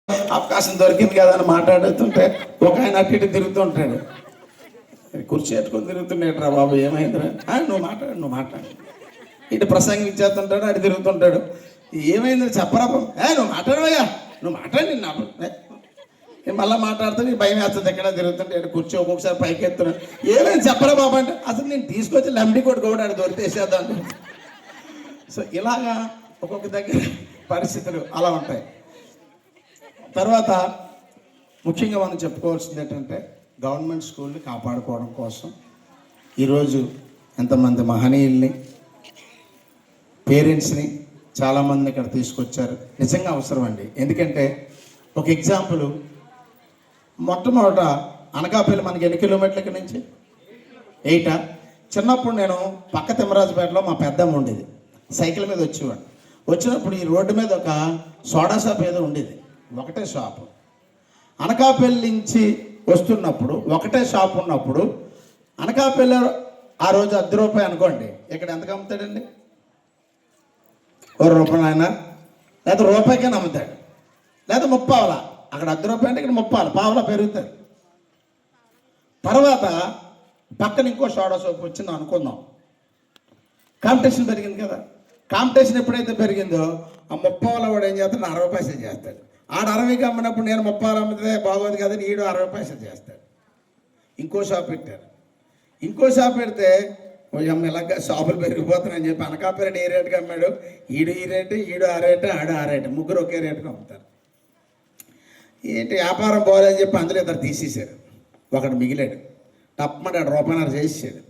అవకాశం దొరికింది కదా అని మాట్లాడుతుంటే ఒక ఆయన అటు ఇటు తిరుగుతుంటాడు. కుర్చీ పెట్టుకొని తిరుగుతున్నాడు. రా బాబు ఏమైందిరా? నువ్వు మాట్లాడు ఇటు ప్రసంగం ఇచ్చేస్తుంటాడు, అటు తిరుగుతుంటాడు. ఏమైంది చెప్పరా బాబు? నువ్వు మాట్లాడవయ్యా, నువ్వు మాట్లాడి మళ్ళీ మాట్లాడుతూ భయం వేస్తుంది. ఎక్కడ తిరుగుతుంటే కుర్చీ ఒక్కొక్కసారి పైకి ఎత్తున్నాడు. ఏమైంది చెప్పరా బాబు అంటే అసలు నేను తీసుకొచ్చి లంబడి కొట్టుకోవడం ఆడు దొరికేసేద్దాం. సో ఇలాగా ఒక్కొక్క దగ్గర పరిస్థితులు అలా ఉంటాయి. తర్వాత ముఖ్యంగా మనం చెప్పుకోవాల్సింది ఏంటంటే గవర్నమెంట్ స్కూల్ని కాపాడుకోవడం కోసం ఈరోజు ఎంతమంది మహనీయుల్ని, పేరెంట్స్ని చాలామందిని ఇక్కడ తీసుకొచ్చారు. నిజంగా అవసరం అండి. ఎందుకంటే ఒక ఎగ్జాంపుల్, మొట్టమొదట అనకాపల్లి మనకి ఎన్ని కిలోమీటర్ల ఇక్కడి నుంచి? 8. చిన్నప్పుడు నేను పక్క తిమ్మరాజుపేటలో మా పెద్దమ్మ ఉండేది. సైకిల్ మీద వచ్చేవాడు. వచ్చినప్పుడు ఈ రోడ్డు మీద ఒక సోడా షాప్ ఏదో ఉండేది, ఒకటే షాపు. అనకాపల్లి నుంచి వస్తున్నప్పుడు ఒకటే షాప్ ఉన్నప్పుడు అనకాపల్లి ఆ రోజు ₹10 అనుకోండి, ఇక్కడ ఎంతకు అమ్ముతాడండి? ₹1 అయినా లేదా రూపాయికైనా అమ్ముతాడు, లేదా 30. అక్కడ ₹10 అంటే ఇక్కడ 30 పావలా పెరుగుతాయి. తర్వాత పక్కన ఇంకో సోడా షాప్ వచ్చిందో అనుకుందాం. కాంపిటీషన్ పెరిగింది కదా. కాంపిటీషన్ ఎప్పుడైతే పెరిగిందో ఆ 30 వాడు ఏం చేస్తాడు? 60 పైసలు చేస్తాడు. ఆడు 60కి అమ్మినప్పుడు నేను 30 అమ్మితే బాగోదు కదా, ఈడు 60 పైసలు చేస్తాడు. ఇంకో షాప్ పెట్టారు. ఇంకో షాప్ పెడితే ఇలాగ షాపులు పెరిగిపోతున్నాయని చెప్పి అనకాపల్లి ఏ రేటుకి అమ్మాడు, ఈడు ఈ రేటు, ఈడు ఆ రేటు, ఆడు ఆ రేటు, ముగ్గురు ఒకే రేటుకి అమ్ముతారు. ఏంటి వ్యాపారం పోలేదని చెప్పి అందులో ఇద్దరు తీసేశారు. ఒకడు మిగిలాడు. తప్పమంటే ₹1 చేసేసాడు.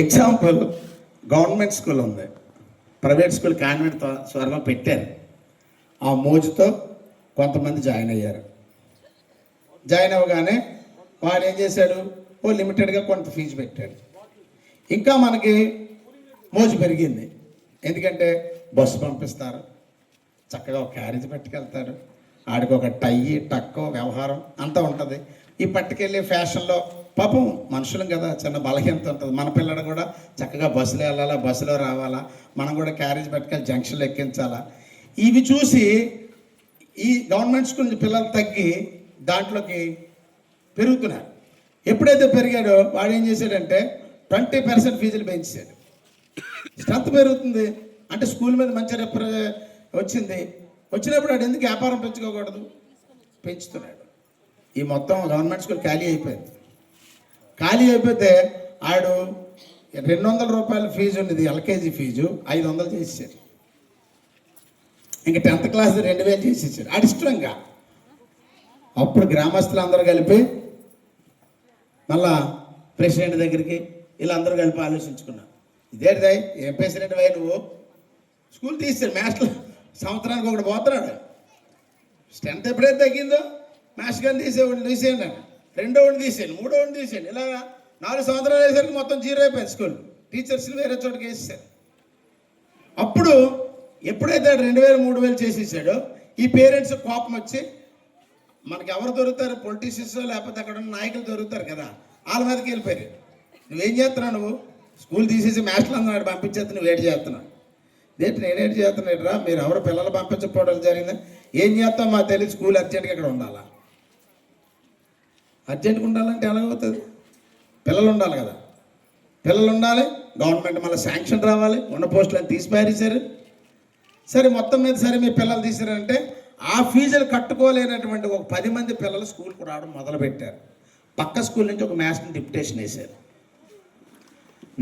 ఎగ్జాంపుల్, గవర్నమెంట్ స్కూల్ ఉంది, ప్రైవేట్ స్కూల్ కాన్వెంట్ స్వర్గం పెట్టారు. ఆ మోజుతో కొంతమంది జాయిన్ అయ్యారు. జాయిన్ అవ్వగానే వాడు ఏం చేశాడు? లిమిటెడ్గా కొంత ఫీజు పెట్టాడు. ఇంకా మనకి మోజు పెరిగింది. ఎందుకంటే బస్సు పంపిస్తారు, చక్కగా ఒక క్యారేజ్ పట్టుకెళ్తారు, ఆడికి ఒక టై టక్కో వ్యవహారం అంతా ఉంటుంది. ఈ పట్టుకెళ్ళి ఫ్యాషన్లో పాపం మనుషులం కదా, చిన్న బలహీనత ఉంటుంది. మన పిల్లడు కూడా చక్కగా బస్సులో వెళ్ళాలా, బస్సులో రావాలా, మనం కూడా క్యారేజ్ పట్టుకెళ్ళి జంక్షన్లో ఎక్కించాలా. ఇవి చూసి ఈ గవర్నమెంట్ స్కూల్ నుంచి పిల్లలు తగ్గి దాంట్లోకి పెరుగుతున్నారు. ఎప్పుడైతే పెరిగాడో వాడు ఏం చేశాడంటే 20% ఫీజులు పెంచాడు. స్ట్రెంత్ పెరుగుతుంది అంటే స్కూల్ మీద మంచి వచ్చినప్పుడు వాడు ఎందుకు వ్యాపారం పెంచుకోకూడదు? పెంచుతున్నాడు. ఈ మొత్తం గవర్నమెంట్ స్కూల్ ఖాళీ అయిపోయింది. ఖాళీ అయిపోతే ఆడు ₹200 ఫీజు ఉండేది, ఎల్కేజీ ఫీజు 500 చేసేసాడు. ఇంకా 10th క్లాస్ 2000 చేసేసాడు. ఆడి ఇష్టంగా. అప్పుడు గ్రామస్తులు అందరూ కలిపి మళ్ళా ప్రెసిడెంట్ దగ్గరికి వీళ్ళందరూ కలిపి ఆలోచించుకున్నారు. ఇదేంటిదాయి, ఏం ప్రెసిడెంట్ అయ్యా నువ్వు? స్కూల్ తీసాడు. మాస్టర్ సంవత్సరానికి ఒకటి పోతున్నాడు. స్ట్రెంత్ ఎప్పుడైతే తగ్గిందో మాస్టర్ గారిని తీసేయండి, రెండోవాడిని తీసేయండి, మూడోవాడిని తీసేయండి. ఇలా 4 సంవత్సరాలు వేసరికి మొత్తం 0 అయిపోయింది స్కూల్. టీచర్స్ని వేరే చోటుకి వేసేసారు. అప్పుడు ఎప్పుడైతే 2000, 3000 చేసేసాడో ఈ పేరెంట్స్ కోపం వచ్చి, మనకి ఎవరు దొరుకుతారు? పొలిటీషియన్స్ లేకపోతే అక్కడ ఉన్న నాయకులు దొరుకుతారు కదా, వాళ్ళ మీదకి వెళ్ళిపోయారు. నువ్వేం చేస్తున్నావు? నువ్వు స్కూల్ తీసేసి మాస్టర్లు అందరూ పంపించేస్తే నువ్వు ఏడు చేస్తున్నావు. దేంటి నేనేటి చేస్తున్నాడు రా, మీరు ఎవరు పిల్లలు పంపించకపోవడం జరిగింది. ఏం చేస్తాం మాకు తెలియదు, స్కూల్ అర్జెంట్గా ఇక్కడ ఉండాలా. అర్జెంట్గా ఉండాలంటే ఎలాగవుతుంది? పిల్లలు ఉండాలి కదా, పిల్లలు ఉండాలి. గవర్నమెంట్ మళ్ళీ శాంక్షన్ రావాలి. ఉన్న పోస్టులను తీసి పారేశారు. సరే మొత్తం మీద సరే మీ పిల్లలు తీసారంటే ఆ ఫీజులు కట్టుకోలేనటువంటి ఒక 10 మంది పిల్లలు స్కూల్కి రావడం మొదలుపెట్టారు. పక్క స్కూల్ నుంచి ఒక మాస్టర్ని డిప్యుటేషన్ వేశారు.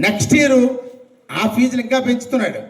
నెక్స్ట్ ఇయర్ ఆ ఫీజులు ఇంకా పెంచుతున్నాడు.